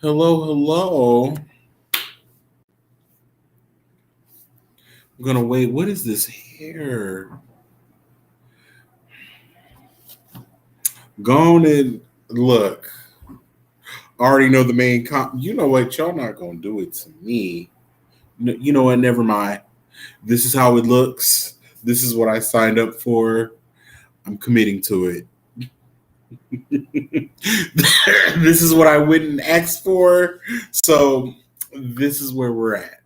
Hello, hello. I'm gonna wait. What is this hair? Go on and look. I already know the main You know what? Y'all not gonna do it to me. You know what? Never mind. This is how it looks. This is what I signed up for. I'm committing to it. This is what I wouldn't ask for. So this is where we're at.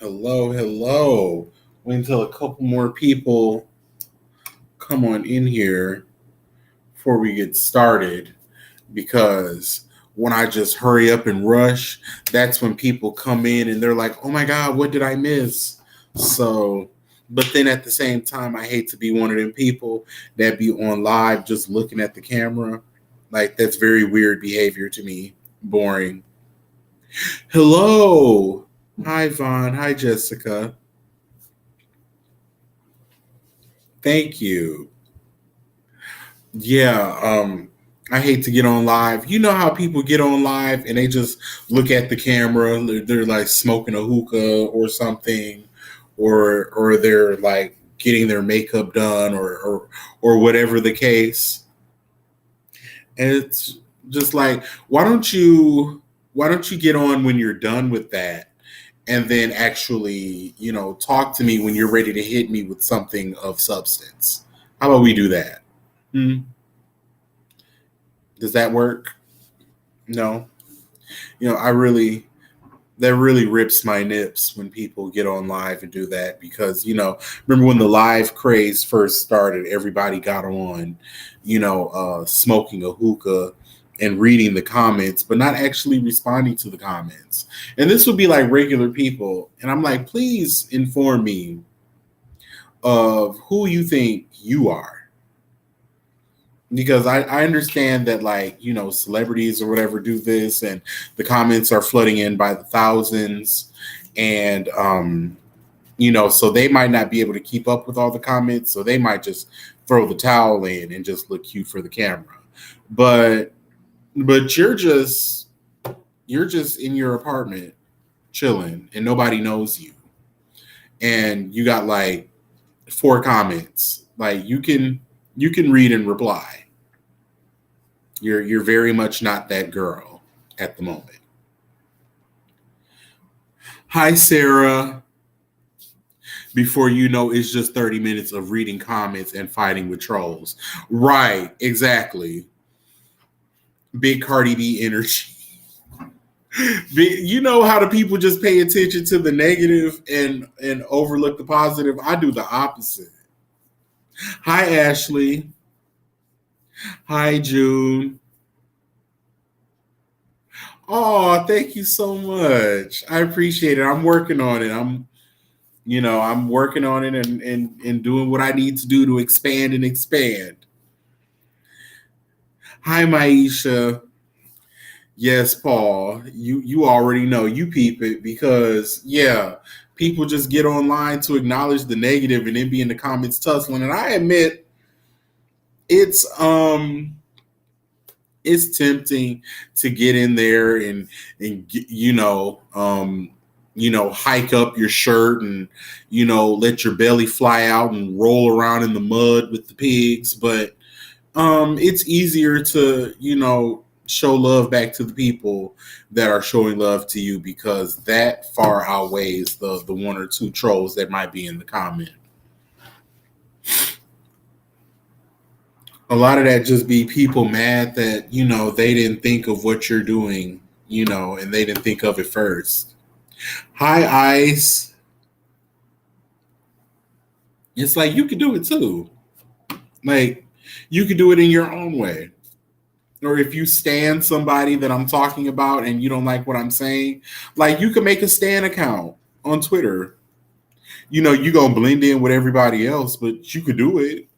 Hello, hello. Wait until a couple more people come on in here before we get started because when I just hurry up and rush, that's when people come in and they're like, oh my God, what did I miss? So, but then at the same time, I hate to be one of them people that be on live just looking at the camera. Like, that's very weird behavior to me. Boring. Hello. Hi, Vaughn. Hi, Jessica. Thank you. Yeah, I hate to get on live. You know how people get on live and they just look at the camera, they're like smoking a hookah or something, or they're like getting their makeup done or whatever the case. And it's just like, why don't you get on when you're done with that and then actually, talk to me when you're ready to hit me with something of substance. How about we do that? Hmm. Does that work? No. I really that really rips my nips when people get on live and do that because remember when the live craze first started, everybody got on, smoking a hookah and reading the comments, but not actually responding to the comments. And this would be like regular people, and I'm like, please inform me of who you think you are, because I understand that, like, celebrities or whatever do this and the comments are flooding in by the thousands, and so they might not be able to keep up with all the comments, so they might just throw the towel in and just look cute for the camera. But you're just in your apartment chilling and nobody knows you, and you got like four comments. Like, you can read and reply. You're very much not that girl at the moment. Hi, Sarah. Before you know, it's just 30 minutes of reading comments and fighting with trolls. Right, exactly. Big Cardi B energy. You know how the people just pay attention to the negative and overlook the positive? I do the opposite. Hi, Ashley. Hi, June. Oh, thank you so much. I appreciate it. I'm working on it. I'm working on it and doing what I need to do to expand and expand. Hi, Maisha. Yes, Paul. You already know. You peep it because, yeah, people just get online to acknowledge the negative and then be in the comments tussling. And I admit it's it's tempting to get in there and hike up your shirt and let your belly fly out and roll around in the mud with the pigs. But it's easier to show love back to the people that are showing love to you, because that far outweighs the one or two trolls that might be in the comment. A lot of that just be people mad that they didn't think of what you're doing, and they didn't think of it first. Hi, Ice. It's like you can do it too. Like, you can do it in your own way. Or if you stand somebody that I'm talking about and you don't like what I'm saying, like, you can make a stand account on Twitter. You gonna blend in with everybody else, but you could do it.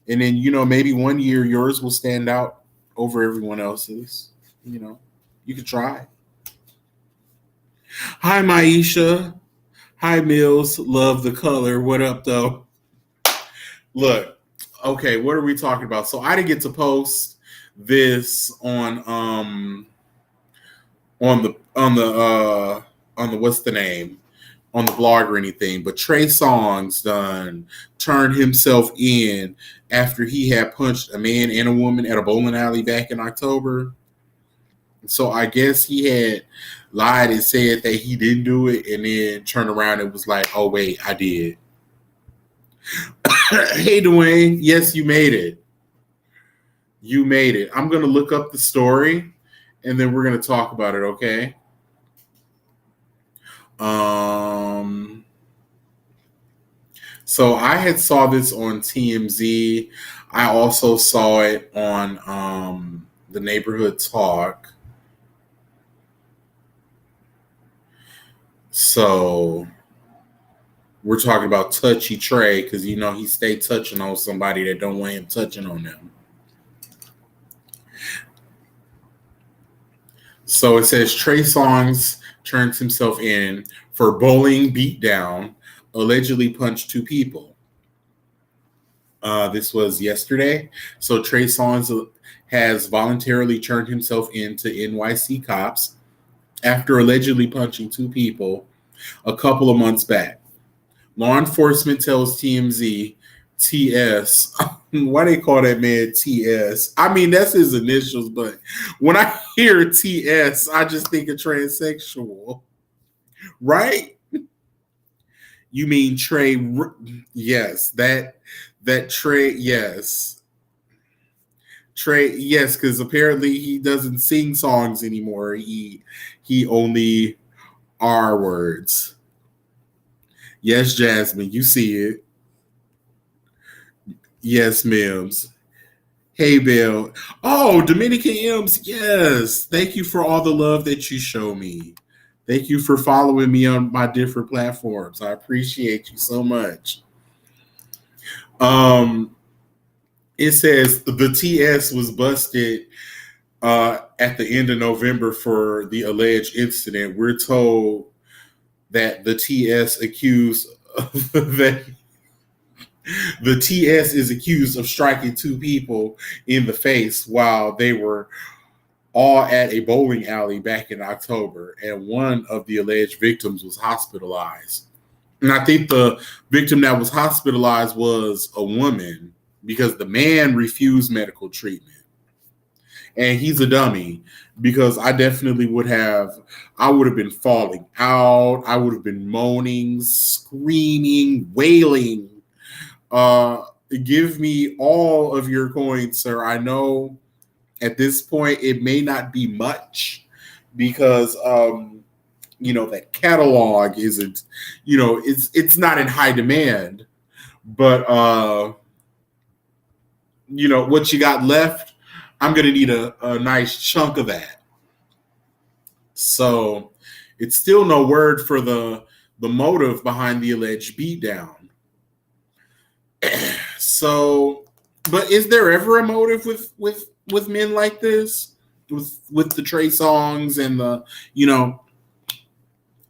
And then, maybe one year yours will stand out over everyone else's. You know, you could try. Hi, Maisha. Hi, Mills. Love the color. What up, though? Look, Okay, what are we talking about? So I didn't get to post this on the what's the name? On the blog or anything, but Trey Songz done turned himself in after he had punched a man and a woman at a bowling alley back in October. So I guess he had lied and said that he didn't do it, and then turned around and was like, "Oh wait, I did." Hey Dwayne, yes, you made it. You made it. I'm gonna look up the story, and then we're gonna talk about it. Okay. Um. So I had saw this on TMZ. I also saw it on the Neighborhood Talk. So we're talking about Touchy Trey because you know he stayed touching on somebody that don't want him touching on them. So it says Trey Songz turns himself in for bowling beatdown, allegedly punched two people. This was yesterday. So Trey Songz has voluntarily turned himself in to NYC cops after allegedly punching two people a couple of months back. Law enforcement tells TMZ TS. Why they call that man TS? I mean, that's his initials, but when I hear TS, I just think of transsexual, right? You mean Trey? Yes, that Trey. Yes, Trey. Yes, because apparently he doesn't sing songs anymore. He only R words. Yes, Jasmine, you see it. Yes, Mims. Hey, Bill. Oh, Dominican M's. Yes. Thank you for all the love that you show me. Thank you for following me on my different platforms. I appreciate you so much. Um, it says the TS was busted at the end of November for the alleged incident. We're told that the TS accused that the TS is accused of striking two people in the face while they were all at a bowling alley back in October, and one of the alleged victims was hospitalized. And I think the victim that was hospitalized was a woman because the man refused medical treatment. And he's a dummy because I would have been falling out. I would have been moaning, screaming, wailing. Uh, Give me all of your coins, sir. I know at this point it may not be much because that catalog isn't, it's not in high demand, but what you got left, I'm gonna need a nice chunk of that. So it's still no word for the motive behind the alleged beatdown. So, but is there ever a motive with men like this? With the Trey Songs and the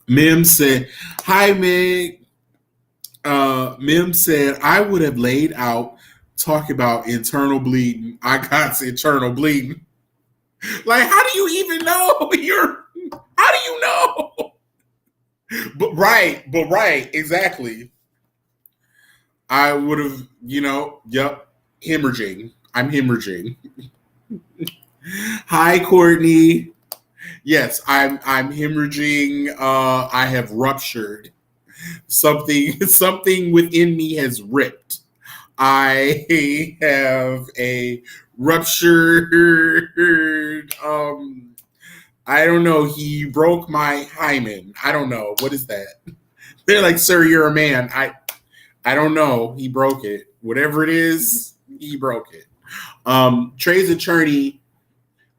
Mim said, "Hi Meg." Mim said, "I would have laid out talk about internal bleeding. I got internal bleeding. Like, how do you even know you're? How do you know? But right, exactly. I would have, yep, hemorrhaging. I'm hemorrhaging. Hi, Courtney. Yes, I'm hemorrhaging. I have ruptured. Something within me has ripped. I have a ruptured. I don't know. He broke my hymen. I don't know. What is that? They're like, sir, you're a man. I don't know. He broke it. Whatever it is, he broke it. Trey's attorney,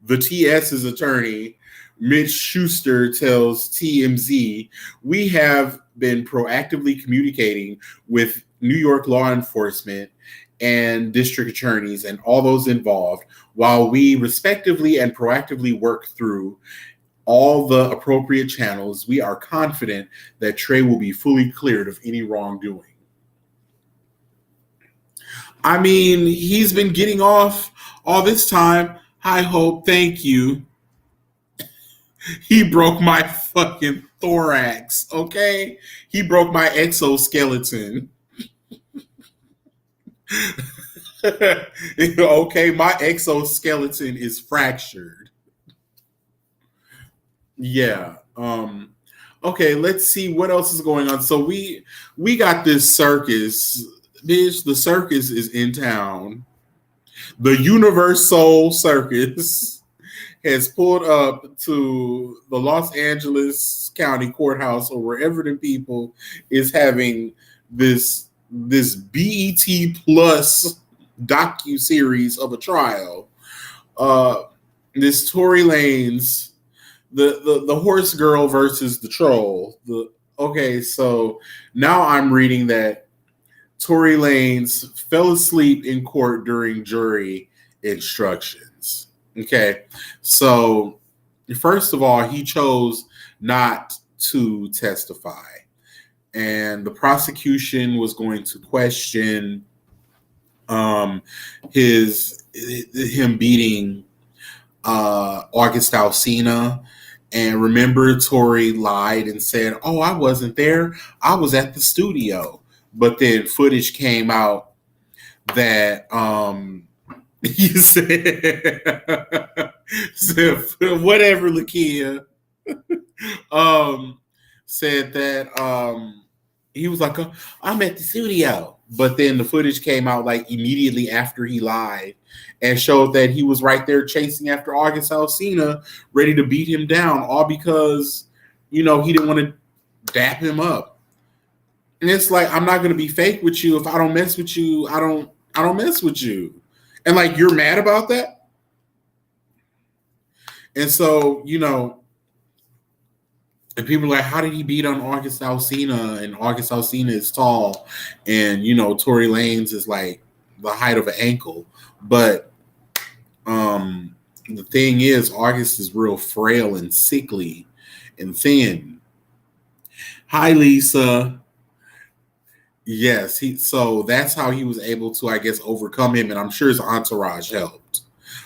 the TS's attorney, Mitch Schuster, tells TMZ, "We have been proactively communicating with New York law enforcement and district attorneys and all those involved while we respectively and proactively work through all the appropriate channels. We are confident that Trey will be fully cleared of any wrongdoing." I mean, he's been getting off all this time. Hi, Hope. Thank you. He broke my fucking thorax. Okay, he broke my exoskeleton. Okay, my exoskeleton is fractured. Yeah. Okay, let's see what else is going on. So we got this circus. Bitch, the circus is in town. The Universal Circus has pulled up to the Los Angeles County Courthouse or wherever the people is having this BET Plus docu series of a trial. Uh, this Tory Lanez, the horse girl versus the troll. Okay, so now I'm reading that Tory Lanez fell asleep in court during jury instructions. Okay, so first of all, he chose not to testify, and the prosecution was going to question his him beating August Alsina. And remember, Tory lied and said, "Oh, I wasn't there. I was at the studio." But then footage came out that you said whatever, Lakia, um, said that he was like, "I'm at the studio," but then the footage came out like immediately after he lied and showed that he was right there chasing after August Alsina, ready to beat him down, all because he didn't want to dap him up. And it's like, I'm not going to be fake with you. If I don't mess with you, I don't mess with you. And like, you're mad about that. And so, and people are like, how did he beat on August Alsina? And August Alsina is tall, and Tory Lanez is like the height of an ankle. But the thing is, August is real frail and sickly and thin. Hi, Lisa. Yes, so that's how he was able to, I guess, overcome him, and I'm sure his entourage helped.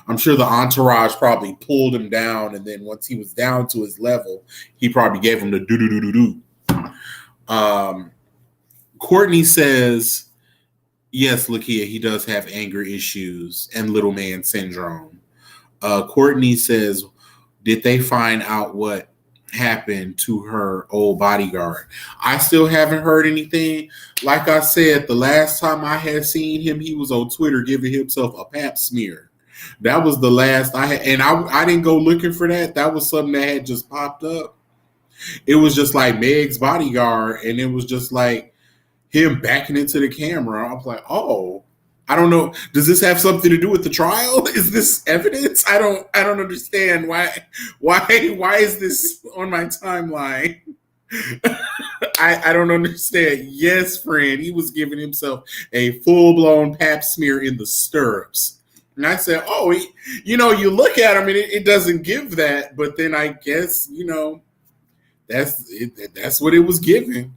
I'm sure the entourage probably pulled him down, and then once he was down to his level, he probably gave him the do do do do do. Courtney says, yes, Lakia, he does have anger issues and little man syndrome. Courtney says, did they find out what happened to her old bodyguard? I still haven't heard anything. Like I said, the last time I had seen him, he was on Twitter giving himself a pap smear. That was the last I had, and I didn't go looking for that. That was something that had just popped up. It was just like Meg's bodyguard, and it was just like him backing into the camera. I was like, oh, I don't know. Does this have something to do with the trial? Is this evidence? I don't understand why is this on my timeline? I don't understand. Yes, friend, he was giving himself a full blown pap smear in the stirrups. And I said, oh, you look at him and it doesn't give that, but then I guess that's it, that's what it was giving.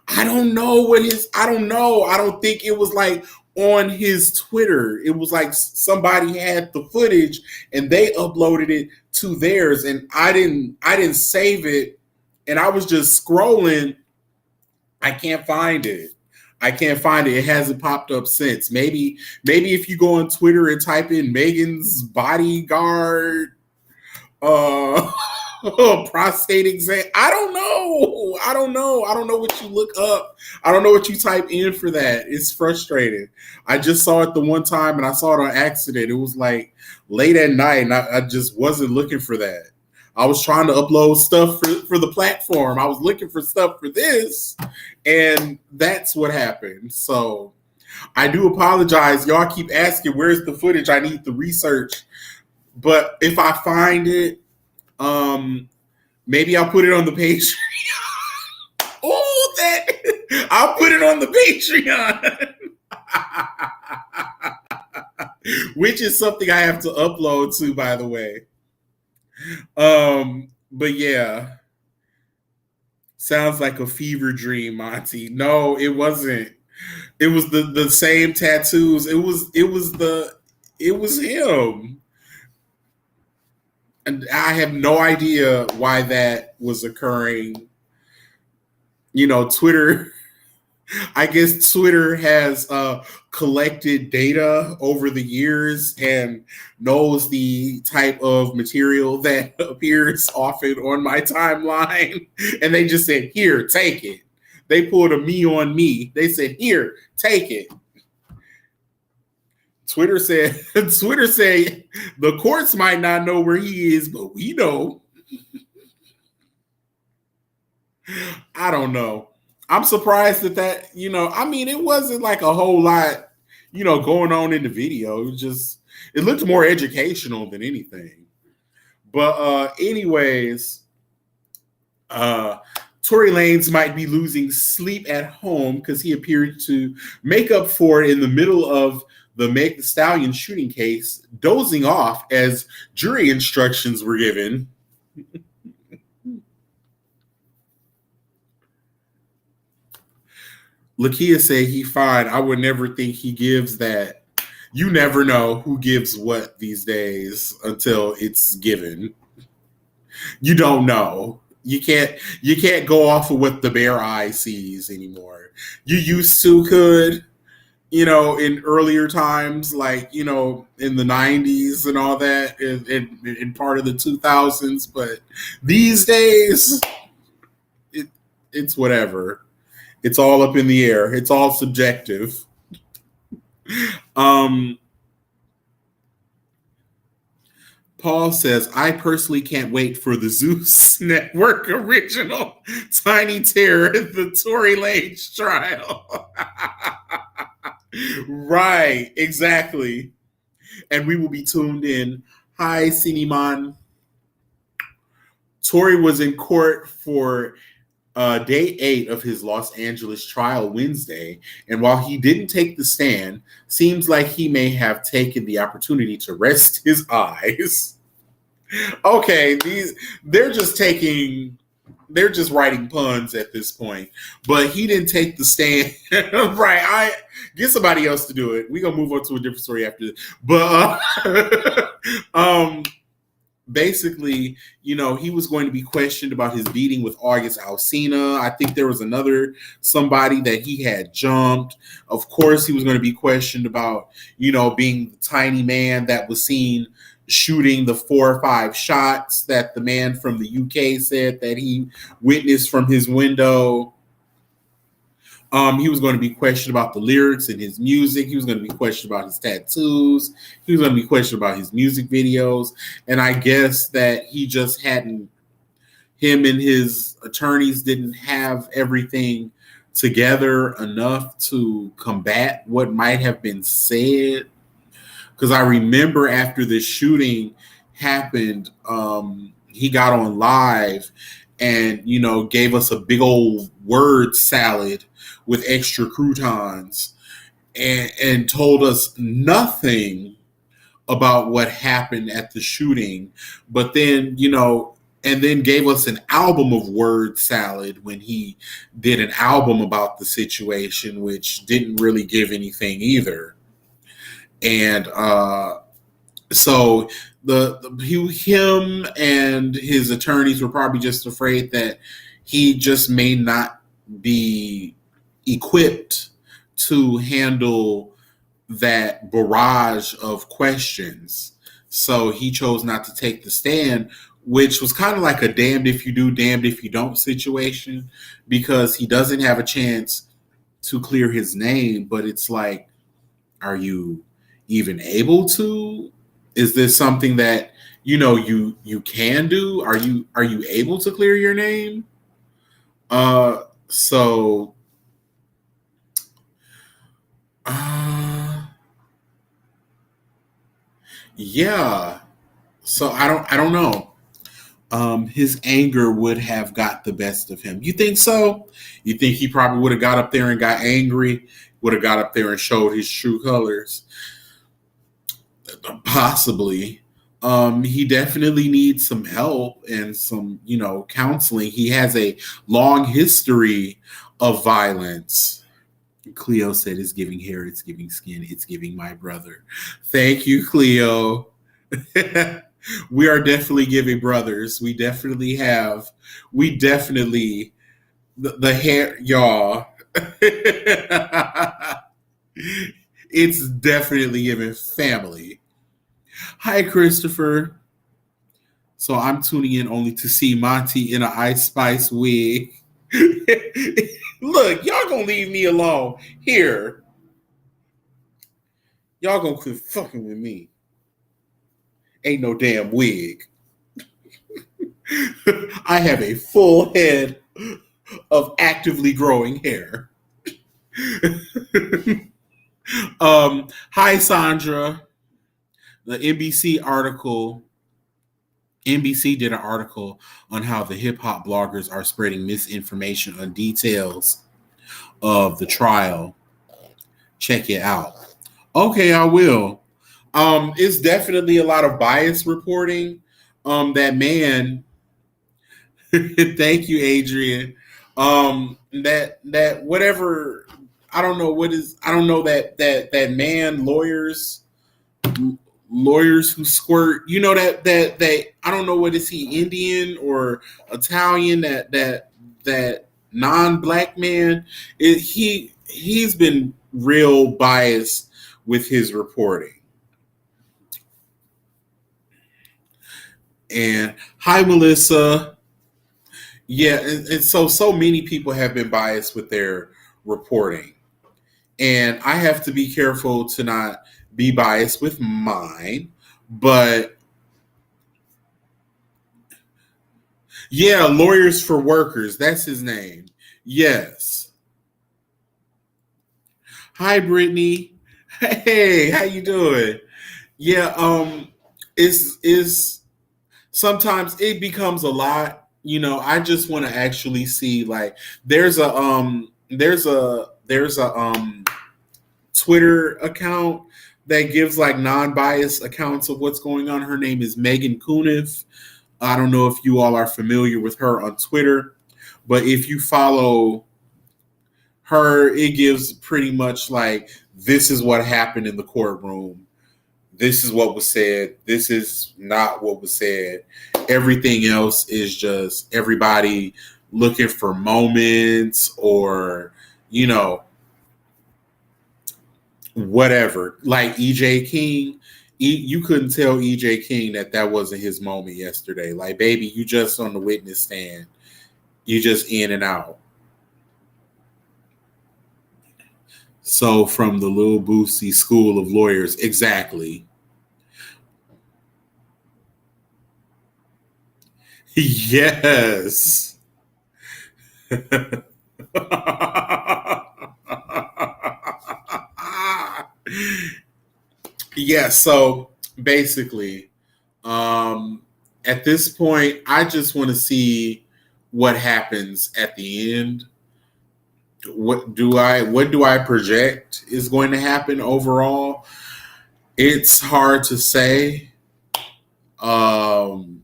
I don't know what his. I don't know. I don't think it was like on his Twitter. It was like somebody had the footage and they uploaded it to theirs, and I didn't save it, and I was just scrolling. I can't find it. I can't find it. It hasn't popped up since. Maybe if you go on Twitter and type in Megan's bodyguard prostate exam. I don't know. I don't know what you look up. I don't know what you type in for that. It's frustrating. I just saw it the one time and I saw it on accident. It was like late at night and I just wasn't looking for that. I was trying to upload stuff for the platform. I was looking for stuff for this, and that's what happened. So I do apologize. Y'all keep asking, where's the footage? I need the research. But if I find it, maybe I'll put it on the Patreon. Oh, that I'll put it on the Patreon. Which is something I have to upload to, by the way. But yeah. Sounds like a fever dream, Monty. No, it wasn't. It was the same tattoos. It was him. And I have no idea why that was occurring. Twitter. I guess Twitter has collected data over the years and knows the type of material that appears often on my timeline. And they just said, "Here, take it." They pulled a me on me. They said, "Here, take it." Twitter said, Twitter said, the courts might not know where he is, but we know. I don't know. I'm surprised I mean, it wasn't like a whole lot, going on in the video. It looked more educational than anything. But anyways, Tory Lanez might be losing sleep at home because he appeared to make up for it in the middle of the Meg Thee Stallion shooting case, dozing off as jury instructions were given. Lakia said he fine. I would never think he gives that. You never know who gives what these days until it's given. You don't know. You can't go off of what the bare eye sees anymore. You used to could, in earlier times, like, in the 90s and all that, in part of the 2000s. But these days, it's whatever. It's all up in the air. It's all subjective. Paul says, I personally can't wait for the Zeus Network original Tiny Terror, the Tory Lanez trial. Right, exactly. And we will be tuned in. Hi, Cineman. Tory was in court for day 8 of his Los Angeles trial Wednesday, and while he didn't take the stand, seems like he may have taken the opportunity to rest his eyes. Okay, they're just writing puns at this point, but he didn't take the stand. Right, I get somebody else to do it. We're gonna move on to a different story after this. But basically, he was going to be questioned about his beating with August Alsina. I think there was somebody that he had jumped. Of course, he was going to be questioned about, being the tiny man that was seen shooting the 4 or 5 shots that the man from the UK said that he witnessed from his window. He was going to be questioned about the lyrics and his music. He was going to be questioned about his tattoos. He was going to be questioned about his music videos. And I guess that him and his attorneys didn't have everything together enough to combat what might have been said. Because I remember after the shooting happened, he got on live and, gave us a big old word salad with extra croutons and told us nothing about what happened at the shooting. But then, and then gave us an album of word salad when he did an album about the situation, which didn't really give anything either. And so him and his attorneys were probably just afraid that he just may not be equipped to handle that barrage of questions. So he chose not to take the stand, which was kind of like a damned if you do, damned if you don't situation, because he doesn't have a chance to clear his name. But it's like, are you even able to? Is this something that you can do? Are you able to clear your name? So yeah. So I don't know. His anger would have got the best of him. You think so? You think he probably would have got up there and got angry, would have got up there and showed his true colors? Possibly. He definitely needs some help and some, counseling. He has a long history of violence. Cleo said it's giving hair, it's giving skin, it's giving my brother. Thank you, Cleo. We are definitely giving brothers. We definitely, the hair, y'all. It's definitely giving family. Hi, Christopher. So I'm tuning in only to see Monty in an Ice Spice wig. Look, y'all gonna leave me alone. Here, y'all gonna quit fucking with me. Ain't no damn wig. I have a full head of actively growing hair. Hi, Sandra. The NBC did an article on how the hip hop bloggers are spreading misinformation on details of the trial. Check it out. Okay, I will. It's definitely a lot of bias reporting. That man, thank you, Adrian. That whatever, I don't know that man lawyers who squirt. You know that I don't know, what is he, Indian or Italian, that non-black man. He's been real biased with his reporting. And hi, Melissa. Yeah, and so many people have been biased with their reporting, and I have to be careful to not be biased with mine. But yeah, lawyers for workers. That's his name. Yes. Hi, Brittany. Hey, how you doing? Yeah. Is sometimes it becomes a lot. I just want to actually see, like, there's a Twitter account that gives like non-biased accounts of what's going on. Her name is Megan Kuniff. I don't know if you all are familiar with her on Twitter, but if you follow her, it gives pretty much like, this is what happened in the courtroom. This is what was said. This is not what was said. Everything else is just everybody looking for moments, or, you know, whatever. Like EJ King, you couldn't tell EJ King that wasn't his moment yesterday. Like, baby, you just on the witness stand. You just in and out. So from the Lil Boosie School of Lawyers, exactly. Yes. Yeah, so basically, um, at this point, I just want to see what happens at the end. What do I project is going to happen overall? It's hard to say. Um,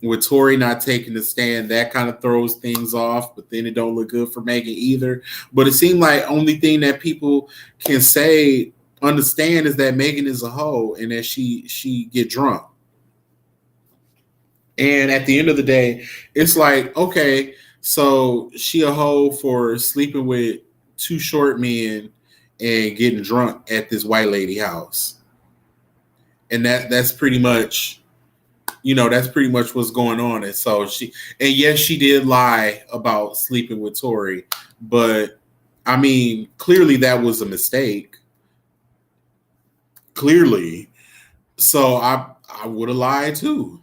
with Tori not taking the stand, that kind of throws things off, but then it don't look good for Megan either. But it seemed like only thing that people can say, understand, is that Megan is a hoe and that she get drunk. And at the end of the day, it's like, okay, so she a hoe for sleeping with two short men and getting drunk at this white lady house. And that's pretty much, that's pretty much what's going on. And so and yes, she did lie about sleeping with Tori, but I mean, clearly that was a mistake. Clearly. So I would have lied too.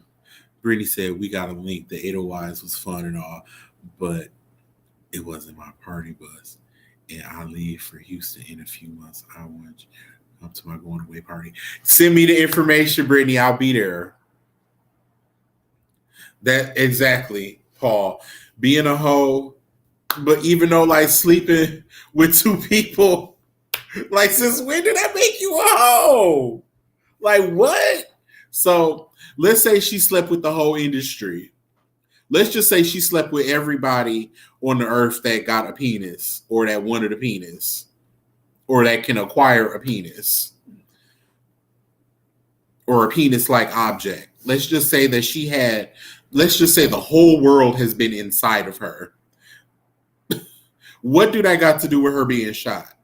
Brittany said, we got a link. The 805s was fun and all, but it wasn't my party bus. And I leave for Houston in a few months. I want to come to my going away party. Send me the information, Brittany. I'll be there. That exactly, Paul. Being a hoe, but even though, like, sleeping with two people, like, since when did that make you a hoe? Like, what? So let's say she slept with the whole industry. Let's just say she slept with everybody on the earth that got a penis or that wanted a penis or that can acquire a penis or a penis like object. Let's just say that she had, let's just say the whole world has been inside of her. What do that got to do with her being shot?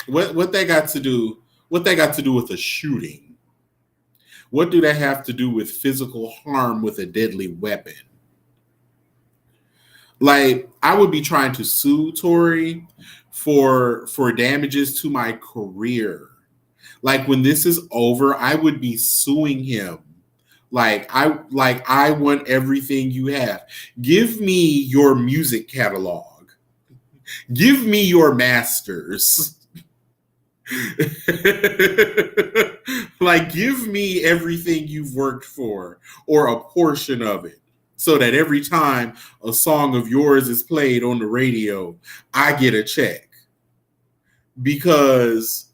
What they got to do? What they got to do with a shooting? What do they have to do with physical harm with a deadly weapon? Like, I would be trying to sue Tory for damages to my career. Like, when this is over, I would be suing him. I want everything you have. Give me your music catalog. Give me your masters. Like, give me everything you've worked for or a portion of it so that every time a song of yours is played on the radio, I get a check. Because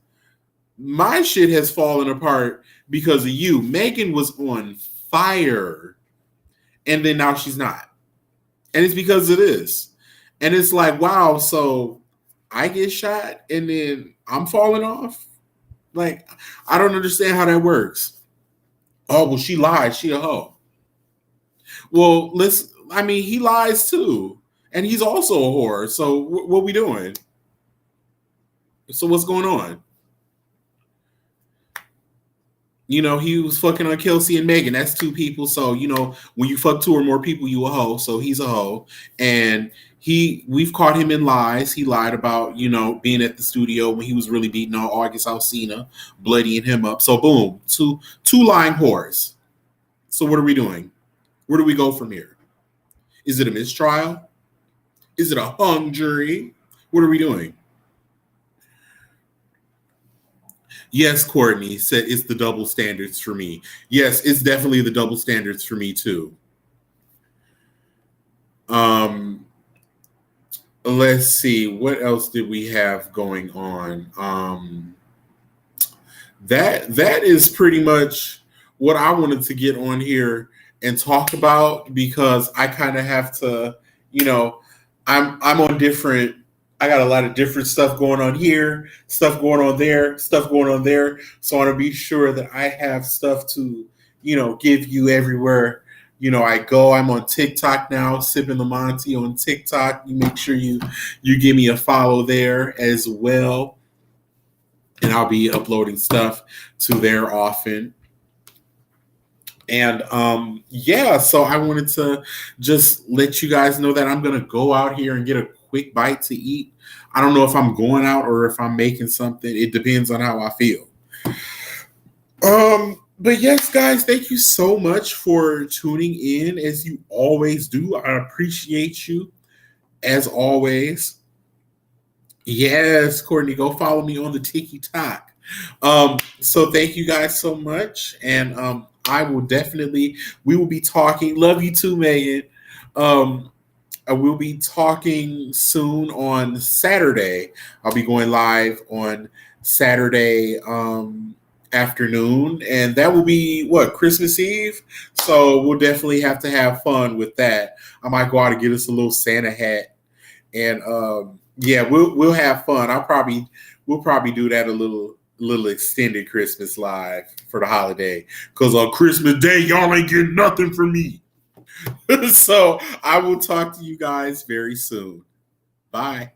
my shit has fallen apart because of you. Megan was on fire and then now she's not. And it's because of this. And it's like, wow, so I get shot and then I'm falling off? Like, I don't understand how that works. Oh, well, she lied. She a hoe. Well, he lies too. And he's also a whore. So what we doing? So what's going on? You know, he was fucking on Kelsey and Megan. That's two people. So, you know, when you fuck two or more people, you a hoe. So he's a hoe. And we've caught him in lies. He lied about, you know, being at the studio when he was really beating on August Alsina, bloodying him up. So boom, two lying whores. So what are we doing? Where do we go from here? Is it a mistrial? Is it a hung jury? What are we doing? Yes, Courtney said it's the double standards for me. Yes, it's definitely the double standards for me too. Let's see, what else did we have going on? That is pretty much what I wanted to get on here and talk about, because I kind of have to, you know, I'm on different. I got a lot of different stuff going on here, stuff going on there, stuff going on there. So I want to be sure that I have stuff to, you know, give you everywhere. You know, I go. I'm on TikTok now, sipping the Montea on TikTok. You make sure you give me a follow there as well, and I'll be uploading stuff to there often. And yeah, so I wanted to just let you guys know that I'm gonna go out here and get a quick bite to eat. I don't know if I'm going out or if I'm making something. It depends on how I feel. But yes, guys, thank you so much for tuning in as you always do. I appreciate you as always. Yes, Courtney, go follow me on the TikTok. So thank you guys so much. And we will be talking. Love you too, Megan. I will be talking soon on Saturday. I'll be going live on Saturday afternoon, and that will be Christmas Eve. So we'll definitely have to have fun with that. I might go out and get us a little Santa hat, and yeah, we'll have fun. We'll probably do that a little extended Christmas live for the holiday, because on Christmas Day y'all ain't getting nothing from me. So I will talk to you guys very soon. Bye.